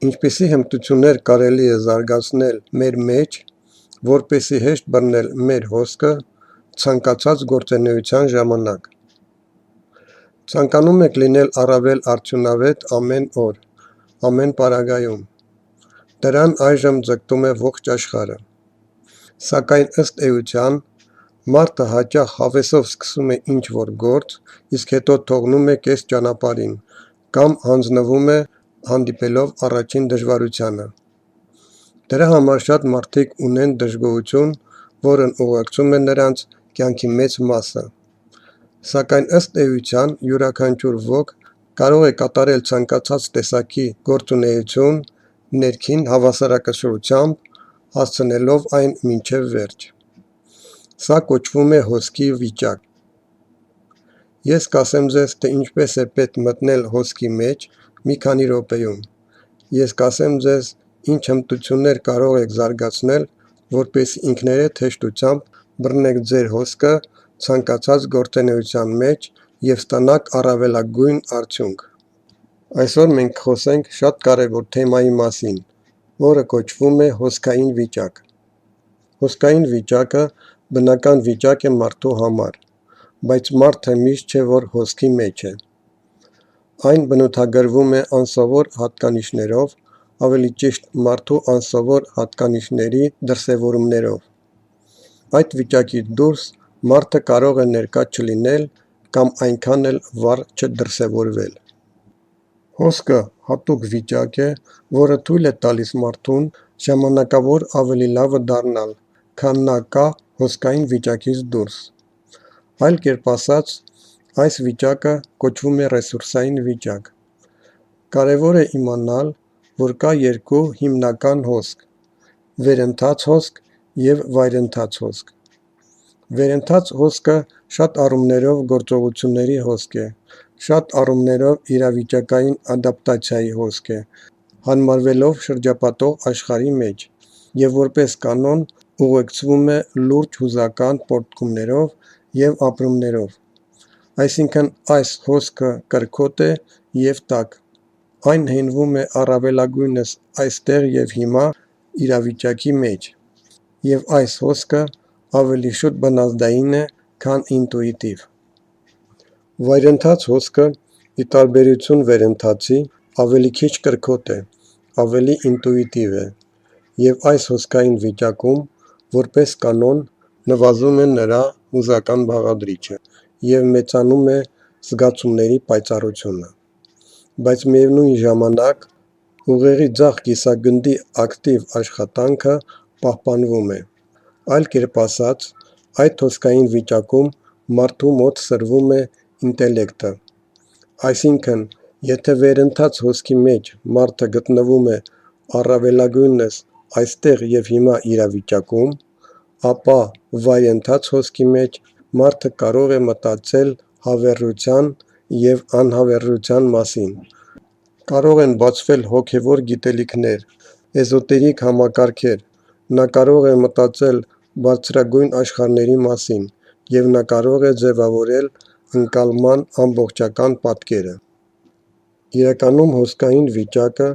Ինչպիսի հմտություններ կարելի է զարգացնել մեր մեջ, որպեսզի հեշտ բռնել մեր հոսքը ցանկացած գործունեության ժամանակ։ Ցանկանում եք լինել առավել արդյունավետ ամեն օր, ամեն պարագայում։ Դրան այժմ ձգտում է ողջ աշխարհը։ Սակայն ըստ էության, մարդը հաճախ հավեսով սկսում է ինչ-որ գործ, իսկ հետո թողնում է կես ճանապարհին կամ հանձնվում է, հանդիպելով առաջին դժվարությանը։ Դրա համար շատ մարդիկ ունեն դժգոհություն, որն ուղեկցում է նրանց կյանքի մեծ մասը։ Սակայն ըստ էության, յուրաքանչյուր ոք կարող է կատարել ցանկացած տեսակի գործունեություն ներքին հավասարակշռությամբ, հասցնելով այն մինչև վերջ։ Սա կոչվում է հոսքի վիճակ։ Ես կասեմ ձեզ, թե ինչպես է պետք մտնել հոսքի մեջ մի քանի րոպեում։ Ես կասեմ ձեզ, ինչ հմտություններ կարող եք զարգացնել, որպեսզի ինքներդ հեշտությամբ բռնեք ձեր հոսքը ցանկացած գործունեության մեջ և ստանաք առավելագույն արդյունք։ Այսօր մենք կխոսենք շատ կարևոր թեմայի մասին, որը կոչվում է հոսքային վիճակ։ Հոսքային վիճակը բնական վիճակ է մարդու համար, բայց մարդը միշտ չէ, որ հոսքի մեջ է։ Այն բնութագրվում է անսովոր հատկանիշներով, ավելի ճիշտ մարդու անսովոր հատկանիշների դրսևորումներով։ Այդ վիճակից դուրս մարդը կարող է ներկա չլինել կամ այնքան էլ վառ չդրսևորվել։ Հոսքը հատուկ վիճակ է, որը թույլ է տալիս մարդուն ժամանակավոր ավելի լավը դառնալ, քան նա կա հոսքային վիճակից դուրս։ Այլ կերպ ասած, այս վիճակը կոչվում է ռեսուրսային վիճակ։ Կարևոր է իմանալ, որ կա երկու հիմնական հոսք՝ վերընթաց հոսք և վայրընթաց հոսք։ Վերընթաց հոսքը շատ առումներով գործողությունների հոսք է, շատ առումներով իրավիճակային ադապտացիայի հոսք է, հարմարվելով շրջապատող աշխարհի մեջ, և որպես կանոն ուղեկցվում է լուրջ հուզական պոռթկումներով և ապրումներով։ Այսինքն այս հոսքը կրքոտ է և տաք, այն հենվում է առավելագույնս այստեղ և հիմա իրավիճակի մեջ, և այս հոսքը ավելի շուտ բնազդային է, քան ինտուիտիվ։ Վայրընթաց հոսքը, ի տարբերություն վերընթացի, ավելի քիչ կրքոտ է, ավելի ինտուիտիվ է, և այս հոսքային վիճակում, որպես կանոն, նվազում է նրա հուզական բաղադրիչը և մեծանում է զգացումների պայծառությունը։ Բայց միևնույն ժամանակ, ուղեղի ձախ կիսագնդի ակտիվ աշխատանքը պահպանվում է։ Այլ կերպ ասած, այդ հոսքային վիճակում մարդու մոտ սրվում է ինտելեկտը։ Այսինքն, եթե վերընթաց հոսքի մեջ մարդը գտնվում է առավելագույնս այստեղ և հիմա իրավիճակում, ապա վայրընթաց հոսքի մեջ մարդը կարող է մտածել հավերժության և անհավերժության մասին։ Կարող են բացվել հոգևոր գիտելիքներ, էզոտերիկ համակարգեր, նա կարող է մտածել բարձրագույն աշխարհների մասին, և նա կարող է ձևավորել ընկալման ամբողջական պատկերը։ Իրականում հոսքային վիճակը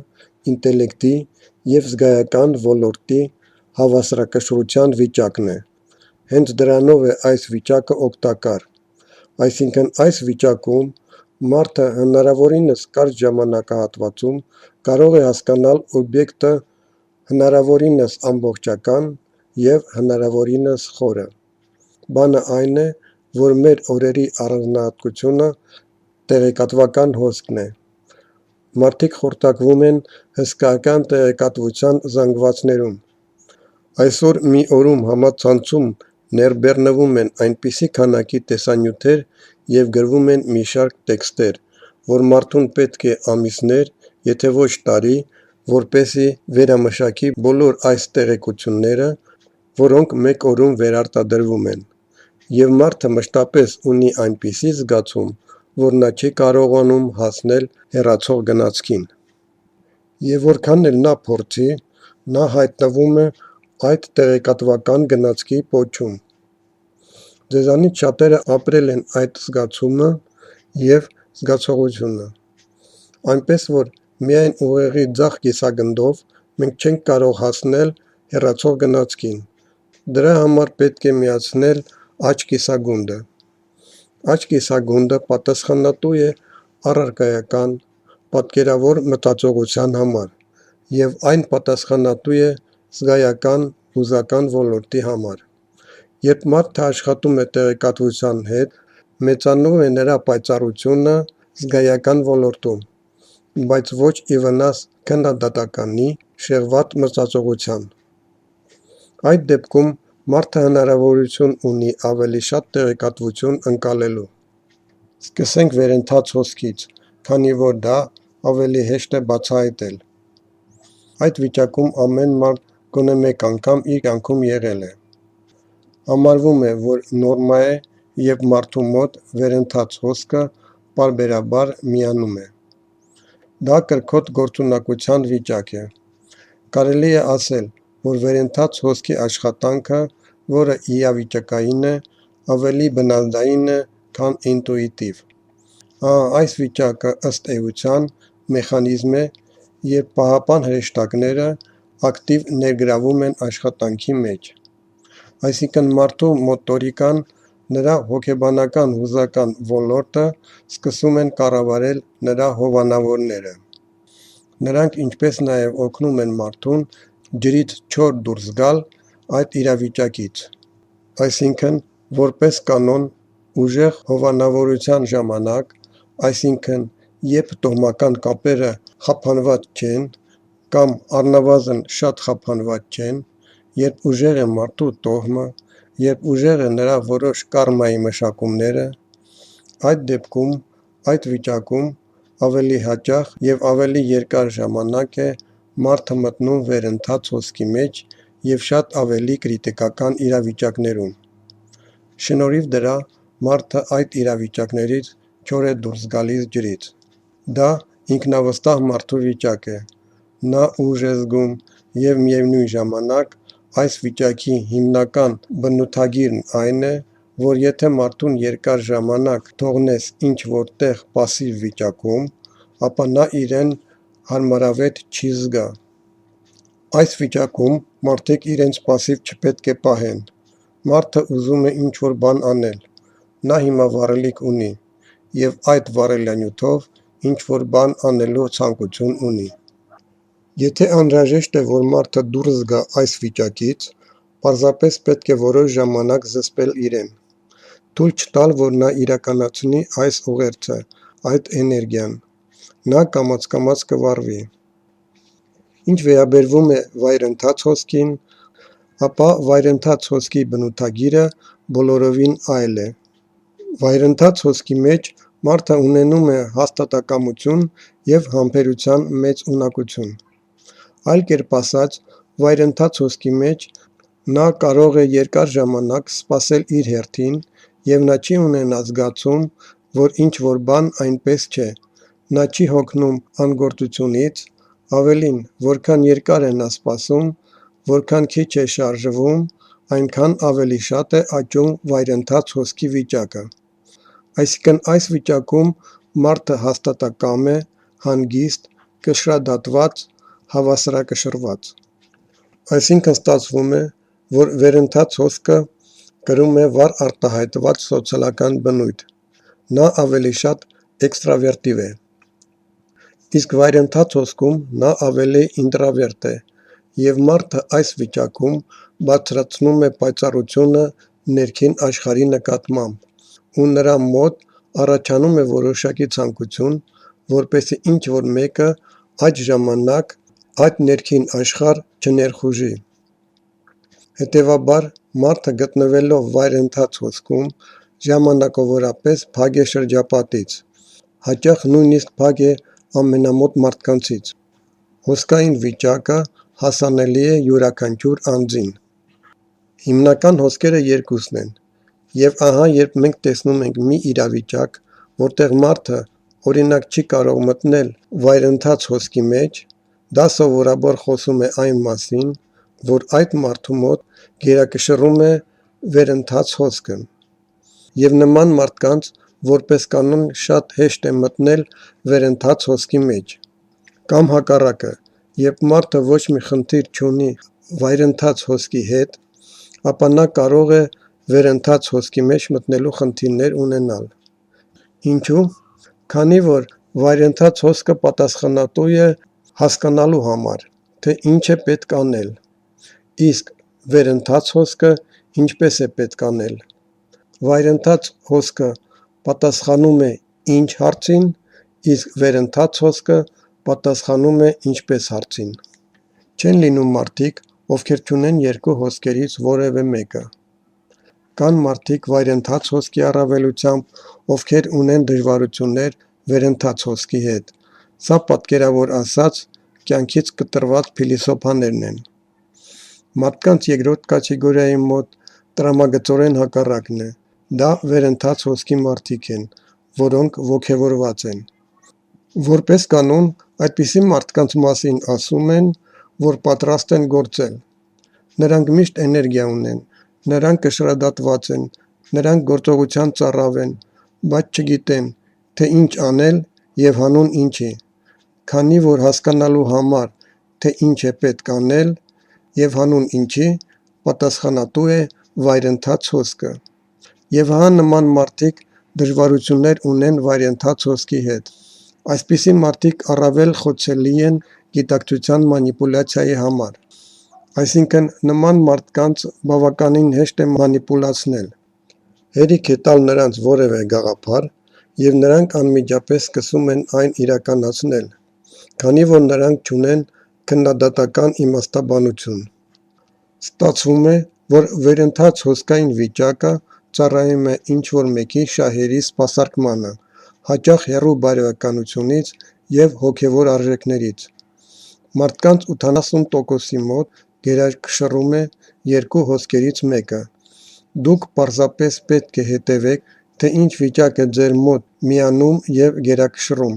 ինտելեկտի և զգայական ոլորտի հավասարակշռության վիճակն է։ Հենց դրանով է այս վիճակը օգտակար։ Այսինքն այս վիճակում մարդը հնարավորինս կարճ ժամանակահատվածում կարող է հասկանալ օբյեկտը հնարավորինս ամբողջական և հնարավորինս խորը։ Բանը այն է, որ մեր օրերի առանձնահատկությունը տեղեկատվական հոսքն է։ Մարդիկ խորտակվում են հսկայական տեղեկատվության զանգվածներում։ Այսօր մի օրում համացանցում ներբեռնվում են այնպիսի քանակի տեսանյութեր և գրվում են մի շարք տեքստեր, որ մարդուն պետք է ամիսներ, եթե ոչ տարի, որպեսզի վերամշակի բոլոր այս տեղեկությունները, որոնք մեկ օրում վերարտադրվում են, և մարդը մշտապես ունի այնպիսի զգացում, որ նա չի կարողանում հասնել հեռացող գնացքին։ Եվ որքան էլ նա փորձի, նա հայտնվում է այդ տեղեկատվական գնացքի պոչում։ Ձեզանից շատերը ապրել են այդ զգացումը և զգացողությունը, այնպես որ միայն ուղեղի ձախ կիսագնդով մենք չենք կարող հասնել հեռացող գնացքին, դրա համար պետք է միացնել աջ կիսագունդը։ Աջ կիսագունդը պատասխանատու է առարկայական, պատկերավոր մտածողության համար, և այն պատասխանատու է զգայական, հուզական ոլորտի համար։ Երբ մարդը աշխատում է տեղեկատվության հետ, մեծանում է նրա պայծառությունը զգայական ոլորտում, բայց ոչ ի վնաս քննադատականի, շեղված մտածողության։ Այդ դեպքում մարդը հնարավորություն ունի ավելի շատ տեղեկատվություն ընկալելու։ Սկսենք վերընթաց հոսքից, քանի որ դա ավելի հեշտ է բացահայտել։ Այդ վիճակում ամեն մարդ գոնե մեկ անգամ իր կյանքում եղել է։ Համարվում է, որ նորմա է, երբ մարդու մոտ վերընթաց հոսքը պարբերաբար միանում է։ Դա կրքոտ գործունակության վիճակ է։ Կարելի է ասել, որ վերընթաց հոսքի աշխատանքը, որը իրավիճակային է, ավելի բնազդային է, քան ինտուիտիվ։ Այս վիճակը ըստ էության մեխանիզմ է, երբ պահապան հրեշտակները ակտիվ ներգրավում են աշխատանքի մեջ։ Այսինքն մարդու մոտորիկան, նրա հոգեբանական հուզական ոլորտը սկսում են կառավարել նրա հովանավորները։ Նրանք ինչպես նաև օգնում են մարդուն ջրից չոր դուրս գալ այդ իրավիճակից։ Այսինքն, որպես կանոն, ուժեղ հովանավորության ժամանակ, այսինքն, երբ տոհմական կապերը խափանված չեն, կամ առնվազն շատ խափանված չեն, երբ ուժեղ է մարդու տոհմը, երբ ուժեղ է նրա որոշ կարմայի մշակումները, այդ դեպքում, այդ վիճակում ավելի հաճախ և ավելի երկար ժամանակ է մարդը մտնում վերընթաց հոսքի մեջ և շատ ավելի կրիտիկական իրավիճակներում։ Շնորհիվ դրա, մարդը այդ իրավիճակներից չոր է դուրս գալիս ջրից։ Դա ինքնավստահ մարդու վիճակ է։ Նա ուժ է զգում, և միևնույն ժամանակ այս վիճակի հիմնական բնութագիրն այն է, որ եթե մարդուն երկար ժամանակ թողնես ինչ-որ տեղ պասիվ վիճակում, ապա նա իրեն հարմարավետ չի զգա։ Այս վիճակում մարդիկ իրենց պասիվ չպետք է պահեն։ Մարդը ուզում է ինչ-որ բան անել։ Նա հիմա վառելիք ունի, և այդ վառելանյութով ինչ-որ բան անելու ցանկություն ունի։ Եթե անհրաժեշտ է, որ մարդը դուրս գա այս վիճակից, պարզապես պետք է որոշ ժամանակ զսպել իրեն, թույլ չտալ, որ նա իրականացնի այս ուղերձը, այդ էներգիան, նա կամաց-կամաց կվառվի։ Ինչ վերաբերվում է վայրընթաց հոսքին, ապա վայրընթաց հոսքի բնութագիրը բոլորովին այլ է։ Վայրընթաց հոսքի մեջ մարդը ունենում է հաստատակամություն և համբերության մեծ ունակություն։ Այլ կերպ ասած, վայրընթաց հոսքի մեջ նա կարող է երկար ժամանակ սպասել իր հերթին, և նա չի ունենա զգացում, որ ինչ-որ բան այնպես չէ։ Նա չի հոգնում անգործությունից, ավելին, որքան երկար է նա սպասում, որքան քիչ է շարժվում, այնքան ավելի շատ է աճում վայրընթաց հոսքի վիճակը։ Այսինքն այս վիճակում մարդը հաստատակամ է, հանգիստ, կշռադատված, հավասարակշռված։ Այսինքն ստացվում է, որ վերընթաց հոսքը կրում է վառ արտահայտված սոցիալական բնույթ։ Նա ավելի շատ էքստրավերտիվ է։ Իսկ վայրընթաց հոսքում նա ավելի ինտրավերտ է, և մարդը այս վիճակում բարձրացնում է պայծառությունը ներքին աշխարհի նկատմամբ, ու նրա մոտ առաջանում է որոշակի ցանկություն, որպեսզի ինչ-որ մեկը այդ ժամանակ այդ ներքին աշխարհ չներխուժի։ Հետևաբար, մարդը գտնվելով վայրընթաց հոսքում, ժամանակավորապես փակ է շրջապատից, հաճախ նույնիսկ փակ է ամենամոտ մարդկանցից։ Հոսքային վիճակը հասանելի է յուրաքանչյուր անձին։ Հիմնական հոսքերը երկուսն են, եւ ահա երբ մենք տեսնում ենք մի իրավիճակ, որտեղ մարդը օրինակ չի կարող մտնել վայրընթաց հոսքի մեջ, դա սովորաբար խոսում է այն մասին, որ այդ մարդու մոտ գերակշռում է վերընթաց հոսքը, եւ նման մարդկանց որպես կանոն շատ հեշտ է մտնել վերընթաց հոսքի մեջ, կամ հակառակը, երբ մարդը ոչ մի խնդիր չունի վայրընթաց հոսքի հետ, ապա նա կարող է վերընթաց հոսքի մեջ մտնելու խնդիրներ ունենալ։ Ինչու՞։ Քանի որ վայրընթաց հոսքը պատասխանատու է հասկանալու համար, թե ինչ է պետք անել, իսկ վերընթաց հոսքը ինչպես է պետք անել։ Վայրընթաց հոսքը պատասխանում է ինչ հարցին, իսկ վերընթաց հոսքը պատասխանում է ինչպես հարցին։ Չեն լինում մարդիկ, ովքեր չունեն երկու հոսքերից որևէ մեկը։ Կան մարդիկ վայրընթաց հոսքի առավելությամբ, ովքեր ունեն դժվարություններ վերընթաց հոսքի հետ։ Սա պատկերավոր ասած կյանքից կտրված փիլիսոփաներն են։ Մարդկանց երկրորդ կատեգորիայի մոտ տրամագծորեն հակառակն է։ Դա վերընթաց հոսքի մարդիկ են, որոնք ոգևորված են։ Որպես կանոն, այդպիսի մարդկանց մասին ասում են, որ պատրաստ են գործել։ Նրանք միշտ էներգիա ունեն, նրանք կշռադատված են, նրանք գործողության ծառավ են, բայց չգիտեն, թե ինչ անել եւ հանուն ինչի, քանի որ հասկանալու համար, թե ինչ է պետք անել եւ հանուն ինչի, պատասխանատու է վայրընթաց հոսքը։ Եվ հա նման մարդիկ դժվարություններ ունեն վայրընթաց հոսքի հետ։ Այսպիսի մարդիկ առավել խոցելի են գիտակցության մանիպուլյացիայի համար։ Այսինքն նման մարդկանց բավականին հեշտ է մանիպուլացնել։ Հերիք է տալ նրանց որևէ գաղափար, եւ նրանք անմիջապես սկսում են այն իրականացնել, քանի որ նրանք չունեն քննադատական իմաստաբանություն։ Ստացվում է, որ վերընթաց հոսքային վիճակը ծառայում է ինչ-որ մեկի շահերի սպասարկմանը, հաճախ հեռու բարոյականությունից եւ հոգեվոր արժեքներից։ Մարդկանց 80%-ի մոտ գերակշռում է երկու հոսքերից մեկը։ Դուք պարզապես պետք է հետևեք, թե ինչ վիճակ է ձեր մոտ միանում եւ գերակշռում,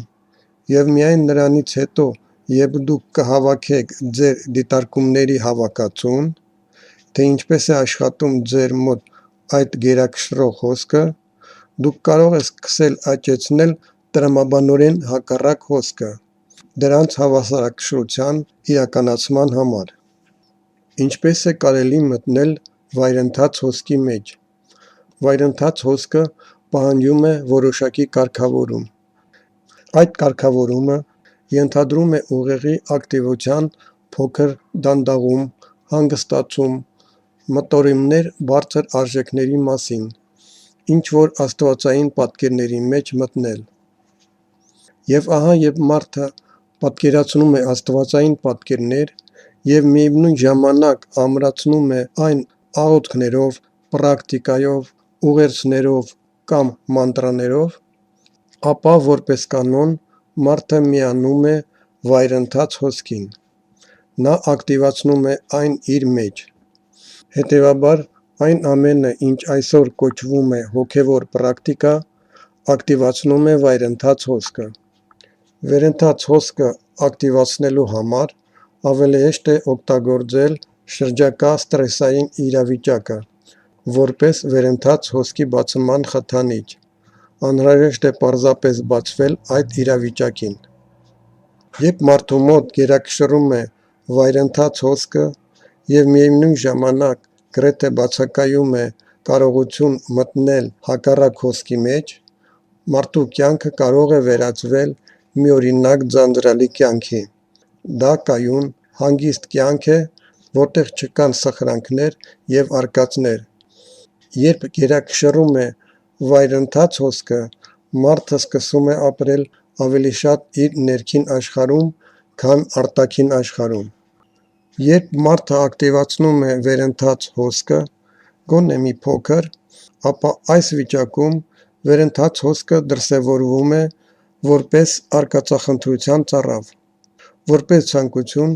եւ միայն նրանից հետո, երբ դուք կհավաքեք ձեր դիտարկումների հավաքածուն, թե ինչպես է աշխատում ձեր մոտ այդ գերակշռող հոսքը, դուք կարող եք սկսել աճեցնել տրամաբանորեն հակառակ հոսքը, դրանց հավասարակշռության իրականացման համար։ Ինչպես է կարելի մտնել վայրընթաց հոսքի մեջ։ Վայրընթաց հոսքը պահանջում է որոշակի կարգավորում։ Այդ կարգավորումը ենթադրում է ուղեղի ակտիվության փոքր դանդաղում, հանգստացում, մտորիմներ բարձր արժեքների մասին, ինչ-որ աստվածային պատկերների մեջ մտնել։ Եվ ահա երբ մարդը պատկերացնում է աստվածային պատկերներ եւ միևնույն ժամանակ ամրացնում է այն աղոթքներով, պրակտիկայով, ուղերձներով կամ մանտրաներով, ապա որպես կանոն մարդը միանում է վայրընթաց հոսքին։ Նա ակտիվացնում է այն իր մեջ։ Հետևաբար այն ամենը, ինչ այսօր կոչվում է հոգևոր պրակտիկա, ակտիվացնում է վայրընթաց հոսքը։ Վերընթաց հոսքը ակտիվացնելու համար ավելի հեշտ է օգտագործել շրջակա ստրեսային իրավիճակը, որպես վերընթաց հոսքի բացման խթանիչ։ Անհրաժեշտ է պարզապես բացվել այդ իրավիճակին։ Երբ մարդու մոտ գերակշռում է վայրընթաց հոսքը եւ միևնույն ժամանակ գրեթե բացակայում է կարողություն մտնել հակառակ հոսքի մեջ, մարդու կյանքը կարող է վերածվել մի օրինակ ձանձրալի կյանքի։ Դա կայուն, հանգիստ կյանք է, որտեղ չկան սխրանքներ եւ արկածներ։ Երբ գերակշռում է վայրընթաց հոսքը, մարդը սկսում է ապրել ավելի շատ իր ներքին աշխարհում, քան արտաքին աշխարհում։ Երբ մարդը ակտիվացնում է վերընթաց հոսքը, գոնե մի փոքր, ապա այս վիճակում վերընթաց հոսքը դրսևորվում է որպես արկածախնդրության ծառավ, որպես ցանկություն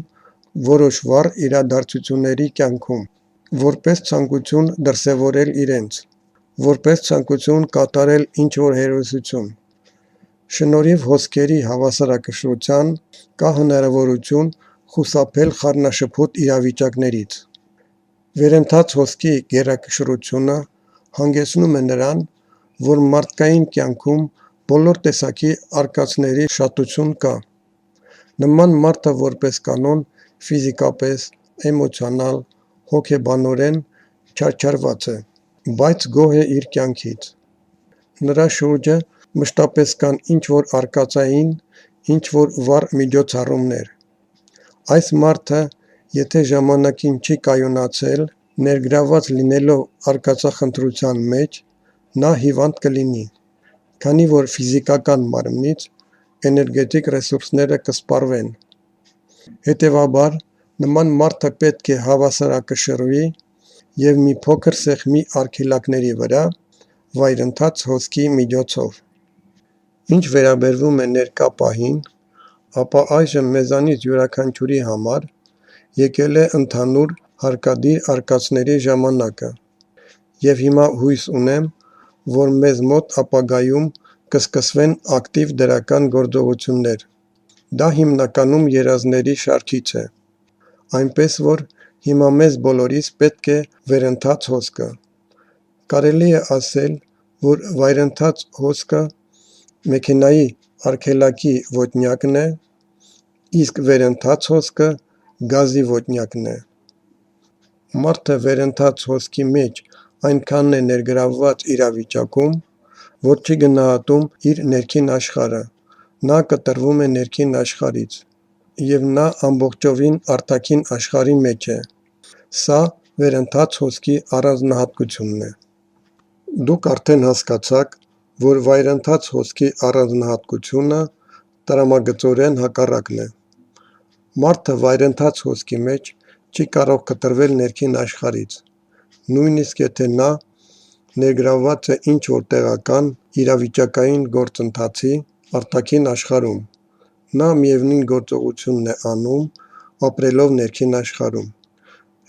որոշ վառ իրադարձությունների կյանքում։ որպես ցանկություն դրսևորել իրենց, որպես ցանկություն կատարել ինչ-որ հերոսություն։ Շնորհիվ հոսքերի հավասարակշռության կա հնարավորություն խուսափել խառնաշփոթ իրավիճակներից։ Վերընթաց հոսքի գերակշռությունը հանգեցնում է նրան, որ մարդկային կյանքում բոլոր տեսակի արկածների շատություն կա։ Նման մարդը որպես կանոն ֆիզիկապես, էմոցիոնալ, հոգեբանորեն չարչարված է, բայց գոհ է իր կյանքից։ Նրա շուրջը մշտապես կան ինչ-որ արկածային, ինչ-որ վառ միջոցառումներ։ Այս մարդը, եթե ժամանակին չի կայունացել, ներգրավված լինելով արկածախնդրության մեջ, նա հիվանդ կլինի, քանի որ ֆիզիկական մարմնից էներգետիկ ռեսուրսները կսպառվեն։ Հետևաբար, նման մարդը պետք է հավասարակշռվի և մի փոքր սեղմի արգելակների վրա վայրընթաց հոսքի միջոցով։ Ինչ վերաբերվում է ներկա պահին, ապա այժմ մեզանից յուրաքանչյուրի համար եկել է ընդհանուր հարկադիր արկածների ժամանակը, և հիմա հույս ունեմ, որ մեզ մոտ ապագայում կսկսվեն ակտիվ դրական գործողություններ։ Դա հիմնականում երազների շարքից է, այնպես որ հիմա մեզ բոլորիս պետք է վերընթաց հոսքը։ Կարելի է ասել, որ վայրընթաց հոսքը մեքենայի արգելակի ոտնյակն է, իսկ վերընթաց հոսքը գազի ոտնյակն է։ Մարդը վերընթաց հոսքի մեջ այնքան է ներգրավված իրավիճակում, որ չի գնահատում իր ներքին աշխարհը, նա կտրվում է ներքին աշխարհից, և նա ամբողջովին արտաքին աշխարհի մեջ է։ Սա վերընթաց հոսքի առանձնահատկությունն է։ Դուք արդեն հասկացաք, որ վայրընթաց հոսքի առանձնահատկությունը տրամագծորեն հակառակն է։ Մարդը վայրընթաց հոսքի մեջ չի կարող կտրվել ներքին աշխարհից, նույնիսկ եթե նա ներգրավված է ինչ-որ տեղական, իրավիճակային գործընթացի արտաքին աշխարհում, նա միևնույն գործողությունն է անում, ապրելով ներքին աշխարհում։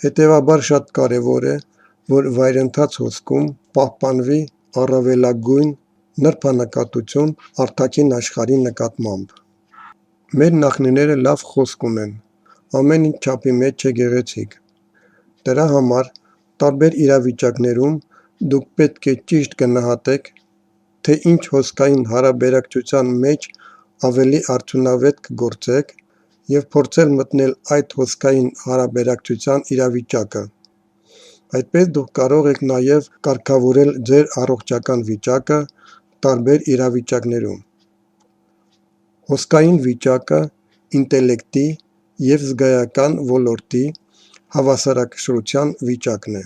Հետևաբար շատ կարևոր է, որ վայրընթաց հոսքում պահպանվի առավելագույն նրբանկատություն արտաքին աշխարհի նկատմամբ։ Մեր նախնիները լավ խոսք ունեն. ամեն ինչ չափի մեջ է գեղեցիկ։ Դրա համար տարբեր իրավիճակներում դուք պետք է ճիշտ գնահատեք, թե ինչ հոսքային հարաբերակցության մեջ ավելի արդյունավետ կգործեք և փորձել մտնել այդ հոսքային հարաբերակցության իրավիճակը։ Այդպես դուք կարող եք նաև կարգավորել ձեր առողջական վիճակը տարբեր իրավիճակներում։ Հոսքային վիճակը ինտելեկտի և զգայական ոլորտի հավասարակշռության վիճակն է։